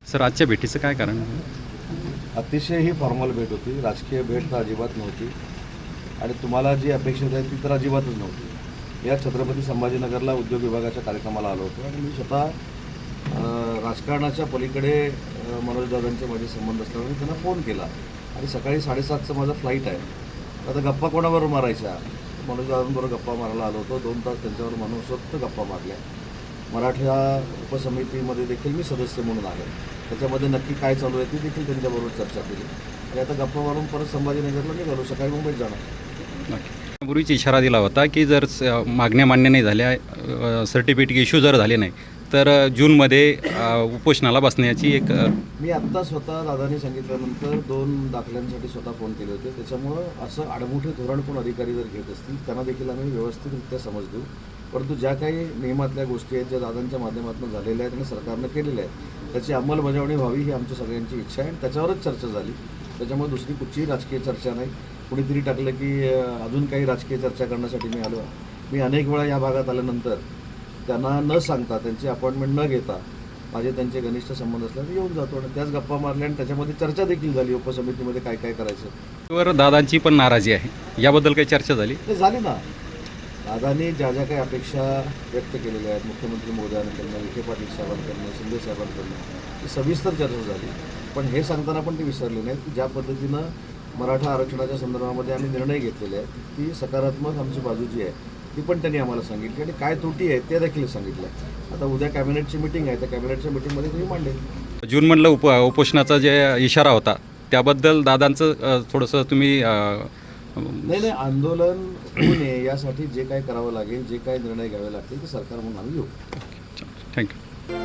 Sir आजच्या भेटीचं काय कारण आहे? अतिशय ही फॉर्मल भेट होती, राजकीय भेट तर अजिबात नव्हती आणि तुम्हाला जी अपेक्षित आहे ती तर अजिबातच नव्हती. या छत्रपती संभाजीनगरला उद्योग विभागाच्या कार्यक्रमाला आलो होतो आणि मी स्वतः राजकारणाच्या पलीकडे मनोजदादांचे माझे संबंध असल्यामुळे त्यांना फोन केला आणि सकाळी 7:30चं माझं फ्लाईट आहे. आता गप्पा कोणाबरोबर मारायच्या? मनोजदादांबरोबर गप्पा मारायला आलो होतो. 2 तास त्यांच्यावर मनसोक्त गप्पा मारल्या. मराठा उपसमितीमध्ये देखील मी सदस्य म्हणून आहे. त्याच्यामध्ये नक्की काय चालू आहे ती देखील त्यांच्याबरोबर चर्चा केली आणि आता गप्पा मारून परत संभाजीनगरला निघालो. सकाळी मुंबईत जाणार. पूर्वीच इशारा दिला होता की जर मागण्या मान्य नाही झाल्या, सर्टिफिकेट इश्यू जर झाले नाही तर जूनमध्ये उपोषणाला बसण्याची एक मी आत्ता स्वतः दादांनी सांगितल्यानंतर 2 दाखल्यांसाठी स्वतः फोन केले होते. त्याच्यामुळं असं आडमुठे धोरण कोण अधिकारी जर घेत असतील त्यांना देखील आम्ही व्यवस्थितरित्या समज देऊ. परंतु ज्या काही नियमातल्या गोष्टी आहेत ज्या दादांच्या माध्यमातून झालेल्या आहेत आणि सरकारनं केलेल्या आहेत त्याची अंमलबजावणी व्हावी ही आमची सगळ्यांची इच्छा आहे आणि त्याच्यावरच चर्चा झाली. त्याच्यामुळे दुसरी कुठचीही राजकीय चर्चा नाही. कुणीतरी टाकलं की अजून काही राजकीय चर्चा करण्यासाठी मी आलो. मी अनेक वेळा या भागात आल्यानंतर त्यांना न सांगता त्यांची अपॉइंटमेंट न घेता माझे त्यांचे घनिष्ठ संबंध असल्याने येऊन जातो आणि त्याच गप्पा मारल्या आणि त्याच्यामध्ये चर्चा देखील झाली उपसमितीमध्ये काय काय करायचं. वर दादांची पण नाराजी आहे, याबद्दल काही चर्चा झाली? ते झाली ना. दादांनी ज्या ज्या काही अपेक्षा व्यक्त केलेल्या आहेत मुख्यमंत्री महोदयांकडनं, विखे पाटील साहेबांकडनं, शिंदे साहेबांकडनं ती सविस्तर चर्चा झाली. पण हे सांगताना पण ते विसरले नाहीत की ज्या पद्धतीनं मराठा आरक्षणाच्या संदर्भामध्ये आम्ही निर्णय घेतलेले आहेत ती सकारात्मक आमची बाजू जी आहे ती पण त्यांनी आम्हाला सांगितली आणि काय त्रुटी आहे ते देखील सांगितलं. आता उद्या कॅबिनेटची मिटिंग आहे, त्या कॅबिनेटच्या मिटिंगमध्ये तुम्ही मांडेल. जूनमधलं उपोषणाचा जे इशारा होता त्याबद्दल दादांचं थोडंसं तुम्ही नाही आंदोलन होऊ नये यासाठी जे काय करावं लागेल, जे काय निर्णय घ्यावे लागतील ते सरकार म्हणून आम्ही घेऊ. थँक्यू.